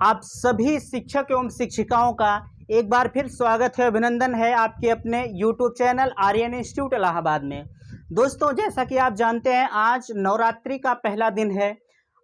आप सभी शिक्षक एवं शिक्षिकाओं का एक बार फिर स्वागत है, अभिनंदन है आपके अपने YouTube channel Aryan institute Allahabad में। दोस्तों, जैसा कि आप जानते हैं, आज नवरात्रि का पहला दिन है।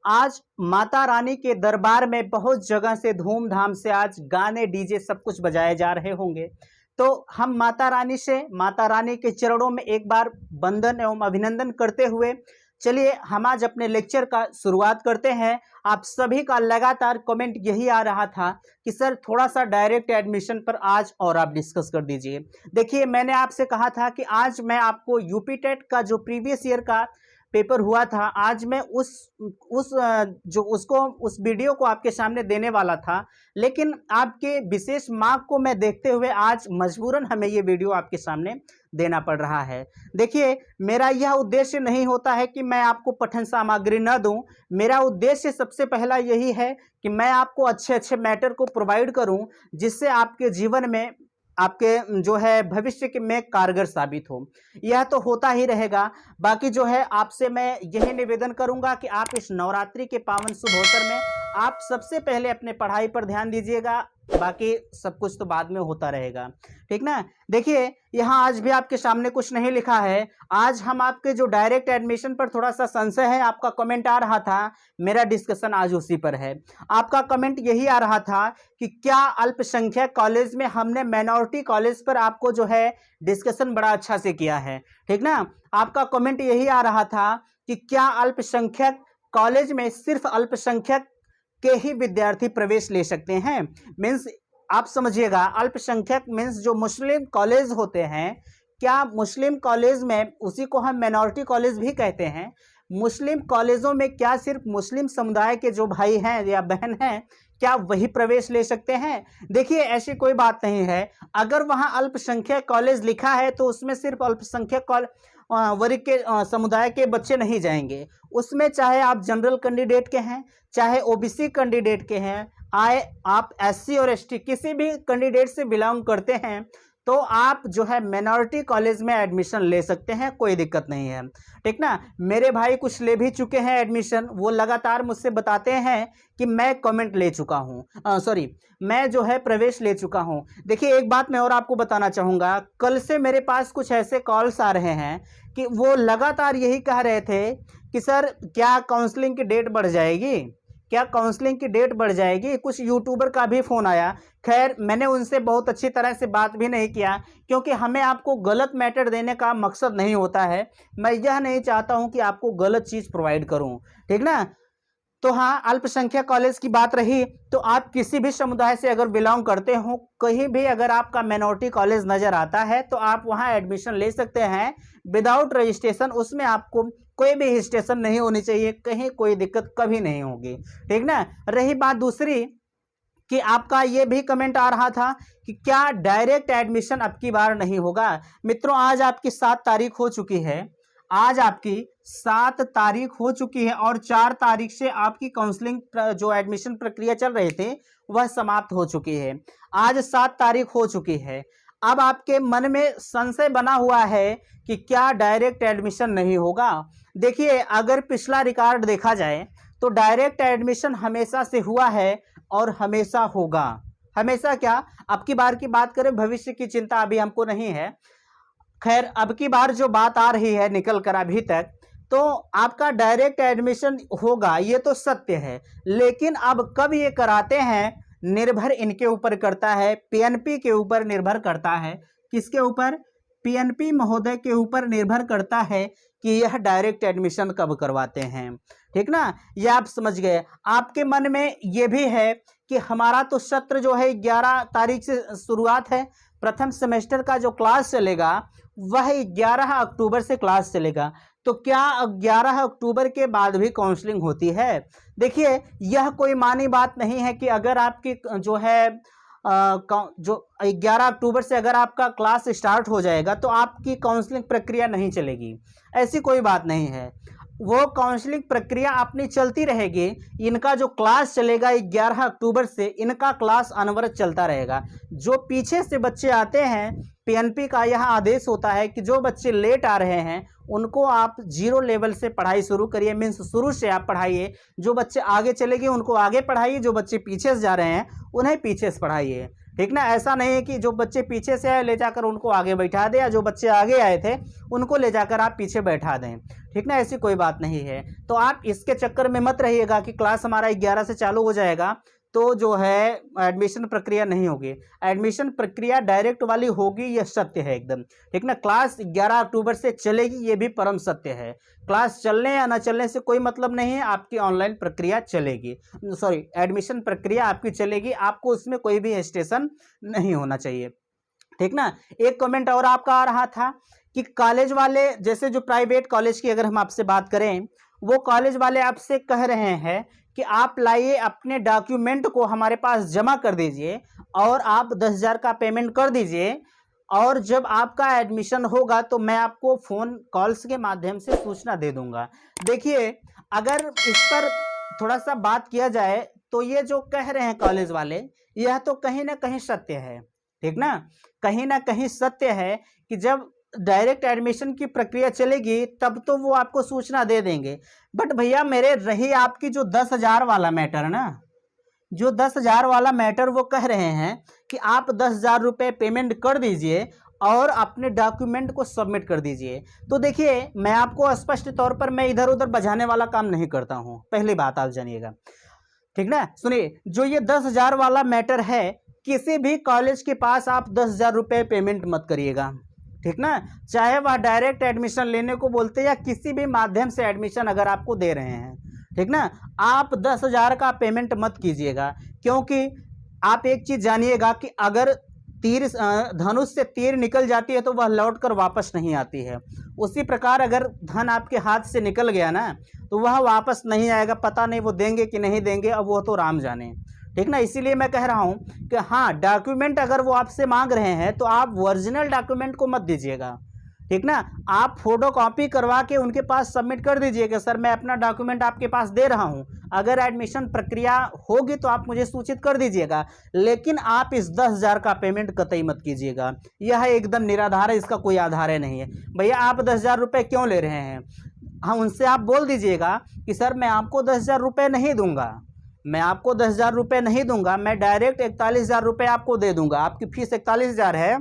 आज माता रानी के दरबार में बहुत जगह से धूमधाम से आज गाने डीजे सब कुछ बजाए जा रहे होंगे। तो हम माता रानी के चरणों में एक बार वंदन एवं अभिनंदन करते हुए चलिए हम आज अपने लेक्चर का शुरुआत करते हैं। आप सभी का लगातार कमेंट यही आ रहा था कि सर थोड़ा सा डायरेक्ट एडमिशन पर आज और आप डिस्कस कर दीजिए। देखिए, मैंने आपसे कहा था कि आज मैं आपको यूपी टेट का जो प्रीवियस ईयर का पेपर हुआ था, आज मैं उस वीडियो को आपके सामने देने वाला था, लेकिन आपके विशेष मांग को मैं देखते हुए आज मजबूरन हमें ये वीडियो आपके सामने देना पड़ रहा है। देखिए, मेरा यह उद्देश्य नहीं होता है कि मैं आपको पठन सामग्री न दूं। मेरा उद्देश्य सबसे पहला यही है कि मैं आपको अच्छे अच्छे मैटर को प्रोवाइड करूं, जिससे आपके जीवन में आपके जो है भविष्य के में कारगर साबित हो। यह तो होता ही रहेगा। बाकी जो है आपसे मैं यही निवेदन करूंगा कि आप इस नवरात्रि के पावन शुभ अवसर में आप सबसे पहले अपने पढ़ाई पर ध्यान दीजिएगा, बाकी सब कुछ तो बाद में होता रहेगा, ठीक ना। देखिए, यहाँ आज भी आपके सामने कुछ नहीं लिखा है। आज हम आपके जो डायरेक्ट एडमिशन पर थोड़ा सा संशय है, आपका कमेंट आ रहा था, मेरा डिस्कशन आज उसी पर है। आपका कमेंट यही आ रहा था कि क्या अल्पसंख्यक कॉलेज में हमने माइनॉरिटी कॉलेज पर आपको जो है डिस्कशन बड़ा अच्छा से किया है, ठीक ना। आपका कमेंट यही आ रहा था कि क्या अल्पसंख्यक कॉलेज में सिर्फ अल्पसंख्यक के ही विद्यार्थी प्रवेश ले सकते हैं। मीन्स आप समझिएगा, अल्पसंख्यक मीन्स जो मुस्लिम कॉलेज होते हैं, क्या मुस्लिम कॉलेज में, उसी को हम माइनॉरिटी कॉलेज भी कहते हैं, मुस्लिम कॉलेजों में क्या सिर्फ मुस्लिम समुदाय के जो भाई हैं या बहन हैं, क्या वही प्रवेश ले सकते हैं? देखिए, ऐसी कोई बात नहीं है। अगर वहां अल्पसंख्यक कॉलेज लिखा है तो उसमें सिर्फ अल्पसंख्यक वर्ग के समुदाय के बच्चे नहीं जाएंगे। उसमें चाहे आप जनरल कैंडिडेट के हैं, चाहे ओबीसी कैंडिडेट के हैं, आप एससी और एसटी किसी भी कैंडिडेट से बिलोंग करते हैं, तो आप जो है माइनॉरिटी कॉलेज में एडमिशन ले सकते हैं, कोई दिक्कत नहीं है, ठीक ना। मेरे भाई कुछ ले भी चुके हैं एडमिशन, वो लगातार मुझसे बताते हैं कि मैं कमेंट ले चुका हूँ, मैं जो है प्रवेश ले चुका हूँ। देखिए, एक बात मैं और आपको बताना चाहूँगा, कल से मेरे पास कुछ ऐसे कॉल्स आ रहे हैं कि वो लगातार यही कह रहे थे कि सर क्या काउंसलिंग की डेट बढ़ जाएगी, क्या काउंसलिंग की डेट बढ़ जाएगी। कुछ यूट्यूबर का भी फ़ोन आया। खैर, मैंने उनसे बहुत अच्छी तरह से बात भी नहीं किया, क्योंकि हमें आपको गलत मैटर देने का मकसद नहीं होता है। मैं यह नहीं चाहता हूं कि आपको गलत चीज़ प्रोवाइड करूं, ठीक ना। तो हाँ, अल्पसंख्यक कॉलेज की बात रही, तो आप किसी भी समुदाय से अगर बिलोंग करते हो, कहीं भी अगर आपका माइनॉरिटी कॉलेज नज़र आता है तो आप वहाँ एडमिशन ले सकते हैं विदाउट रजिस्ट्रेशन। उसमें आपको कोई भी रजिस्ट्रेशन नहीं होनी चाहिए, कहीं कोई दिक्कत कभी नहीं होगी, ठीक ना। रही बात दूसरी कि आपका ये भी कमेंट आ रहा था कि क्या डायरेक्ट एडमिशन अब की बार नहीं होगा। मित्रों, आज आपकी 7 तारीख हो चुकी है, आज आपकी 7 तारीख हो चुकी है और 4 तारीख से आपकी काउंसलिंग जो एडमिशन प्रक्रिया चल रही थी वह समाप्त हो चुकी है। आज 7 तारीख हो चुकी है। अब आपके मन में संशय बना हुआ है कि क्या डायरेक्ट एडमिशन नहीं होगा। देखिए, अगर पिछला रिकॉर्ड देखा जाए तो डायरेक्ट एडमिशन हमेशा से हुआ है और हमेशा होगा। हमेशा क्या, अब की बार की बात करें, भविष्य की चिंता अभी हमको नहीं है। खैर, अब की बार जो बात आ रही है निकल कर अभी तक, तो आपका डायरेक्ट एडमिशन होगा, ये तो सत्य है। लेकिन अब कब ये कराते हैं, निर्भर इनके ऊपर करता है, पीएनपी के ऊपर निर्भर करता है। किसके ऊपर? पीएनपी महोदय के ऊपर निर्भर करता है कि यह डायरेक्ट एडमिशन कब करवाते हैं, ठीक ना। यह आप समझ गए। आपके मन में यह भी है कि हमारा तो सत्र जो है 11 तारीख से शुरुआत है, प्रथम सेमेस्टर का जो क्लास चलेगा वह 11 अक्टूबर से क्लास चलेगा। तो क्या 11 अक्टूबर के बाद भी काउंसलिंग होती है? देखिए, यह कोई मानी बात नहीं है कि अगर आपकी जो है जो 11 अक्टूबर से अगर आपका क्लास स्टार्ट हो जाएगा तो आपकी काउंसलिंग प्रक्रिया नहीं चलेगी, ऐसी कोई बात नहीं है। वो काउंसलिंग प्रक्रिया अपनी चलती रहेगी। इनका जो क्लास चलेगा 11 अक्टूबर से इनका क्लास अनवरत चलता रहेगा। जो पीछे से बच्चे आते हैं, पीएनपी का यह आदेश होता है कि जो बच्चे लेट आ रहे हैं उनको आप जीरो लेवल से पढ़ाई शुरू करिए, मीन्स शुरू से आप पढ़ाइए। जो बच्चे आगे चले गए उनको आगे पढ़ाइए, जो बच्चे पीछे से जा रहे हैं उन्हें पीछे से पढ़ाइए। ठीक ना, ऐसा नहीं है कि जो बच्चे पीछे से आए ले जाकर उनको आगे बैठा दें, या जो बच्चे आगे आए थे उनको ले जाकर आप पीछे बैठा दें। ठीक ना, ऐसी कोई बात नहीं है। तो आप इसके चक्कर में मत रहिएगा कि क्लास हमारा 11 से चालू हो जाएगा तो जो है एडमिशन प्रक्रिया नहीं होगी। एडमिशन प्रक्रिया डायरेक्ट वाली होगी, यह सत्य है एकदम। ठीक ना, क्लास 11 अक्टूबर से चलेगी, ये भी परम सत्य है। क्लास चलने या ना चलने से कोई मतलब नहीं है, आपकी ऑनलाइन प्रक्रिया चलेगी, सॉरी एडमिशन प्रक्रिया आपकी चलेगी, आपको उसमें कोई भी हेजिटेशन नहीं होना चाहिए। ठीक ना, एक कमेंट और आपका आ रहा था कि कॉलेज वाले, जैसे जो प्राइवेट कॉलेज की अगर हम आपसे बात करें, वो कॉलेज वाले आपसे कह रहे हैं कि आप लाइए अपने डॉक्यूमेंट को हमारे पास जमा कर दीजिए और आप 10,000 का पेमेंट कर दीजिए, और जब आपका एडमिशन होगा तो मैं आपको फ़ोन कॉल्स के माध्यम से सूचना दे दूंगा। देखिए, अगर इस पर थोड़ा सा बात किया जाए तो ये जो कह रहे हैं कॉलेज वाले, यह तो कहीं ना कहीं सत्य है। ठीक ना, कहीं ना कहीं सत्य है कि जब डायरेक्ट एडमिशन की प्रक्रिया चलेगी तब तो वो आपको सूचना दे देंगे। बट भैया मेरे रही आपकी जो 10,000 वाला मैटर है ना, जो 10,000 वाला मैटर वो कह रहे हैं कि आप 10,000 रुपये पेमेंट कर दीजिए और अपने डॉक्यूमेंट को सबमिट कर दीजिए। तो देखिए, मैं आपको स्पष्ट तौर पर मैं इधर उधर बजाने वाला काम नहीं करता हूँ, पहली बात आप जानिएगा। ठीक ना, सुनिए, जो ये 10,000 वाला मैटर है, किसी भी कॉलेज के पास आप 10,000 रुपये पेमेंट मत करिएगा। ठीक ना, चाहे वह डायरेक्ट एडमिशन लेने को बोलते या किसी भी माध्यम से एडमिशन अगर आपको दे रहे हैं। ठीक ना, आप 10,000 का पेमेंट मत कीजिएगा, क्योंकि आप एक चीज़ जानिएगा कि अगर तीर धनुष से तीर निकल जाती है तो वह लौट कर वापस नहीं आती है। उसी प्रकार अगर धन आपके हाथ से निकल गया ना तो वह वापस नहीं आएगा। पता नहीं वो देंगे कि नहीं देंगे, अब वो तो राम जाने। ठीक ना, इसीलिए मैं कह रहा हूं कि हाँ, डॉक्यूमेंट अगर वो आपसे मांग रहे हैं तो आप ओरिजिनल डॉक्यूमेंट को मत दीजिएगा। ठीक ना, आप फोटो कॉपी करवा के उनके पास सबमिट कर दीजिएगा, सर मैं अपना डॉक्यूमेंट आपके पास दे रहा हूं, अगर एडमिशन प्रक्रिया होगी तो आप मुझे सूचित कर दीजिएगा। लेकिन आप इस 10,000 का पेमेंट कतई मत कीजिएगा, यह एकदम निराधार है, इसका कोई आधार है नहीं है। भैया आप 10,000 रुपये क्यों ले रहे हैं? हाँ, उनसे आप बोल दीजिएगा कि सर मैं आपको 10,000 रुपये नहीं दूंगा, मैं आपको 10,000 रुपये नहीं दूंगा, मैं डायरेक्ट 41,000 रुपये आपको दे दूंगा। आपकी फीस 41,000 है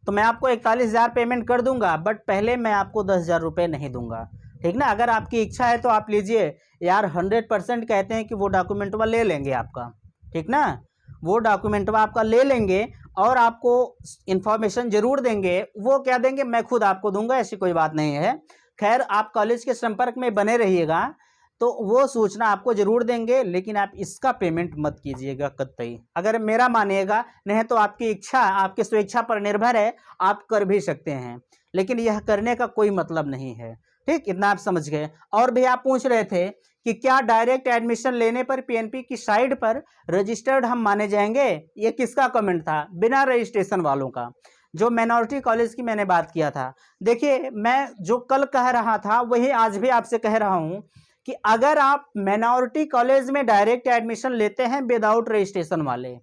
तो मैं आपको 41,000 पेमेंट कर दूंगा, बट पहले मैं आपको 10,000 रुपये नहीं दूंगा। ठीक ना, अगर आपकी इच्छा है तो आप लीजिए यार, 100% कहते हैं कि वो डॉक्यूमेंटवा ले लेंगे आपका। ठीक ना, वो डॉक्यूमेंटवा आपका ले लेंगे और आपको इन्फॉर्मेशन जरूर देंगे। वो क्या देंगे, मैं खुद आपको दूंगा, ऐसी कोई बात नहीं है। खैर, आप कॉलेज के संपर्क में बने रहिएगा तो वो सूचना आपको जरूर देंगे, लेकिन आप इसका पेमेंट मत कीजिएगा कतई। अगर मेरा मानिएगा, नहीं तो आपकी इच्छा, आपकी स्वेच्छा पर निर्भर है, आप कर भी सकते हैं, लेकिन यह करने का कोई मतलब नहीं है। ठीक, इतना आप समझ गए। और भी आप पूछ रहे थे कि क्या डायरेक्ट एडमिशन लेने पर पीएनपी की साइट पर रजिस्टर्ड हम माने जाएंगे? ये किसका कमेंट था? बिना रजिस्ट्रेशन वालों का, जो माइनॉरिटी कॉलेज की मैंने बात किया था। देखिए, मैं जो कल कह रहा था वही आज भी आपसे कह रहा हूं कि अगर आप माइनॉरिटी कॉलेज में डायरेक्ट एडमिशन लेते हैं विदाउट रजिस्ट्रेशन वाले,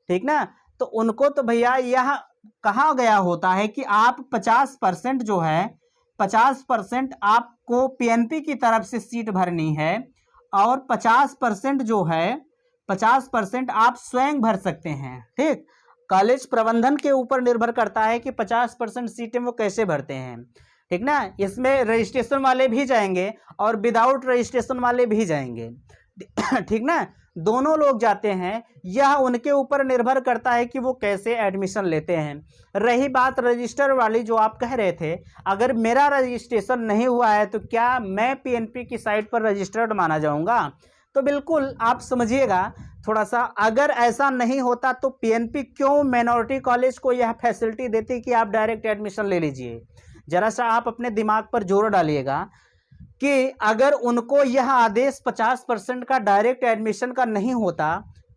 ठीक ना, तो उनको तो भैया यह कहा गया होता है कि आप 50% जो है, 50% आपको पीएनपी की तरफ से सीट भरनी है और 50% जो है, 50% आप स्वयं भर सकते हैं। ठीक, कॉलेज प्रबंधन के ऊपर निर्भर करता है कि 50% सीटें वो कैसे भरते हैं। ठीक ना, इसमें रजिस्ट्रेशन वाले भी जाएंगे और विदाउट रजिस्ट्रेशन वाले भी जाएंगे। ठीक ना, दोनों लोग जाते हैं, यह उनके ऊपर निर्भर करता है कि वो कैसे एडमिशन लेते हैं। रही बात रजिस्टर वाली जो आप कह रहे थे, अगर मेरा रजिस्ट्रेशन नहीं हुआ है तो क्या मैं पीएनपी की साइट पर रजिस्टर्ड माना जाऊंगा? तो बिल्कुल आप समझिएगा थोड़ा सा, अगर ऐसा नहीं होता तो पीएनपी क्यों माइनॉरिटी कॉलेज को यह फैसिलिटी देती कि आप डायरेक्ट एडमिशन ले लीजिए? जरा सा आप अपने दिमाग पर जोर डालिएगा कि अगर उनको यह आदेश 50% का डायरेक्ट एडमिशन का नहीं होता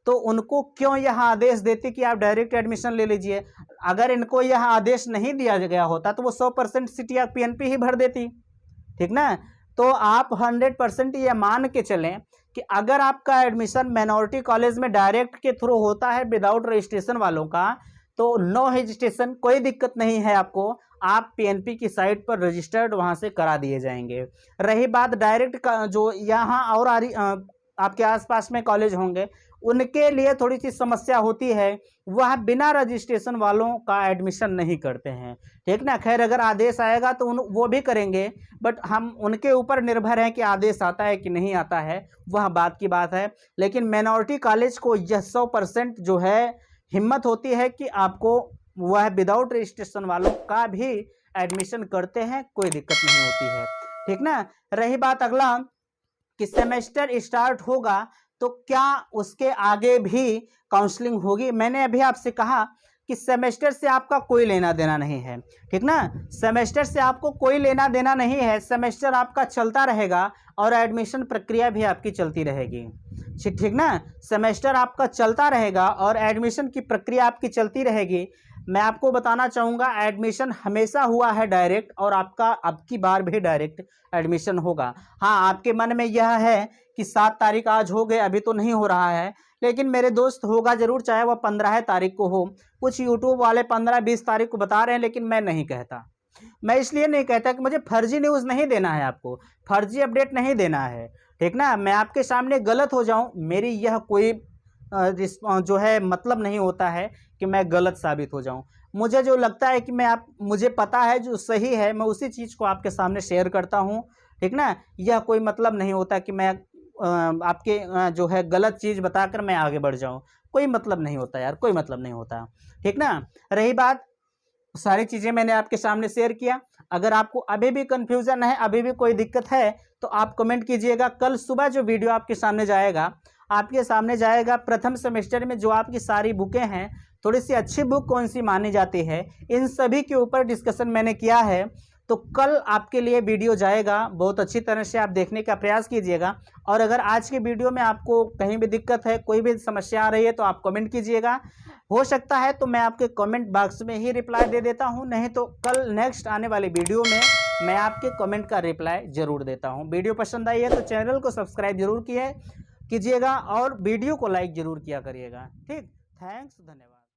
तो उनको क्यों यह आदेश देते कि आप डायरेक्ट एडमिशन ले लीजिए? अगर इनको यह आदेश नहीं दिया गया होता तो वो 100% सीट या पीएनपी ही भर देती। ठीक ना, तो आप 100% ये मान के चलें कि अगर आपका एडमिशन माइनॉरिटी कॉलेज में डायरेक्ट के थ्रू होता है विदाउट रजिस्ट्रेशन वालों का, तो नो हेजिटेशन, कोई दिक्कत नहीं है आपको, आप पीएनपी की साइट पर रजिस्टर्ड वहां से करा दिए जाएंगे। रही बात डायरेक्ट का, जो यहाँ और आपके आसपास में कॉलेज होंगे उनके लिए थोड़ी सी समस्या होती है, वह बिना रजिस्ट्रेशन वालों का एडमिशन नहीं करते हैं, ठीक ना। खैर अगर आदेश आएगा तो वो भी करेंगे, बट हम उनके ऊपर निर्भर हैं कि आदेश आता है कि नहीं आता है, वह बात की बात है। लेकिन माइनॉरिटी कॉलेज को यह 100% जो है हिम्मत होती है कि आपको वह विदाउट रजिस्ट्रेशन वालों का भी एडमिशन करते हैं, कोई दिक्कत नहीं होती है, ठीक ना। रही बात अगला कि सेमेस्टर स्टार्ट होगा तो क्या उसके आगे भी काउंसलिंग होगी। मैंने अभी आपसे कहा कि सेमेस्टर से आपका कोई लेना देना नहीं है, ठीक ना। सेमेस्टर से आपको कोई लेना देना नहीं है, सेमेस्टर आपका चलता रहेगा और एडमिशन प्रक्रिया भी आपकी चलती रहेगी, ठीक ना। सेमेस्टर आपका चलता रहेगा और एडमिशन की प्रक्रिया आपकी चलती रहेगी। मैं आपको बताना चाहूँगा एडमिशन हमेशा हुआ है डायरेक्ट, और आपका अब की बार भी डायरेक्ट एडमिशन होगा। हाँ, आपके मन में यह है कि 7 तारीख आज हो गए, अभी तो नहीं हो रहा है, लेकिन मेरे दोस्त होगा ज़रूर, चाहे वह 15 तारीख को हो। कुछ यूट्यूब वाले 15-20 तारीख को बता रहे हैं, लेकिन मैं नहीं कहता। मैं इसलिए नहीं कहता कि मुझे फर्जी न्यूज़ नहीं देना है, आपको फर्जी अपडेट नहीं देना है, ठीक ना। मैं आपके सामने गलत हो जाऊं, मेरी यह कोई जो है मतलब नहीं होता है कि मैं गलत साबित हो जाऊं। मुझे जो लगता है कि मुझे पता है जो सही है, मैं उसी चीज़ को आपके सामने शेयर करता हूं, ठीक ना। यह कोई मतलब नहीं होता कि मैं आपके जो है गलत चीज़ बताकर मैं आगे बढ़ जाऊं, कोई मतलब नहीं होता यार, कोई मतलब नहीं होता, ठीक ना। रही बात, सारी चीज़ें मैंने आपके सामने शेयर किया। अगर आपको अभी भी कन्फ्यूज़न है, अभी भी कोई दिक्कत है, तो आप कमेंट कीजिएगा। कल सुबह जो वीडियो आपके सामने जाएगा प्रथम सेमेस्टर में जो आपकी सारी बुकें हैं, थोड़ी सी अच्छी बुक कौन सी मानी जाती है, इन सभी के ऊपर डिस्कशन मैंने किया है। तो कल आपके लिए वीडियो जाएगा, बहुत अच्छी तरह से आप देखने का प्रयास कीजिएगा। और अगर आज के वीडियो में आपको कहीं भी दिक्कत है, कोई भी समस्या आ रही है, तो आप कमेंट कीजिएगा। हो सकता है तो मैं आपके कमेंट बॉक्स में ही रिप्लाई दे देता हूं, नहीं तो कल नेक्स्ट आने वाले वीडियो में मैं आपके कमेंट का रिप्लाई ज़रूर देता हूं। वीडियो पसंद आई है तो चैनल को सब्सक्राइब जरूर कीजिएगा और वीडियो को लाइक ज़रूर किया करिएगा, ठीक। थैंक्स, धन्यवाद।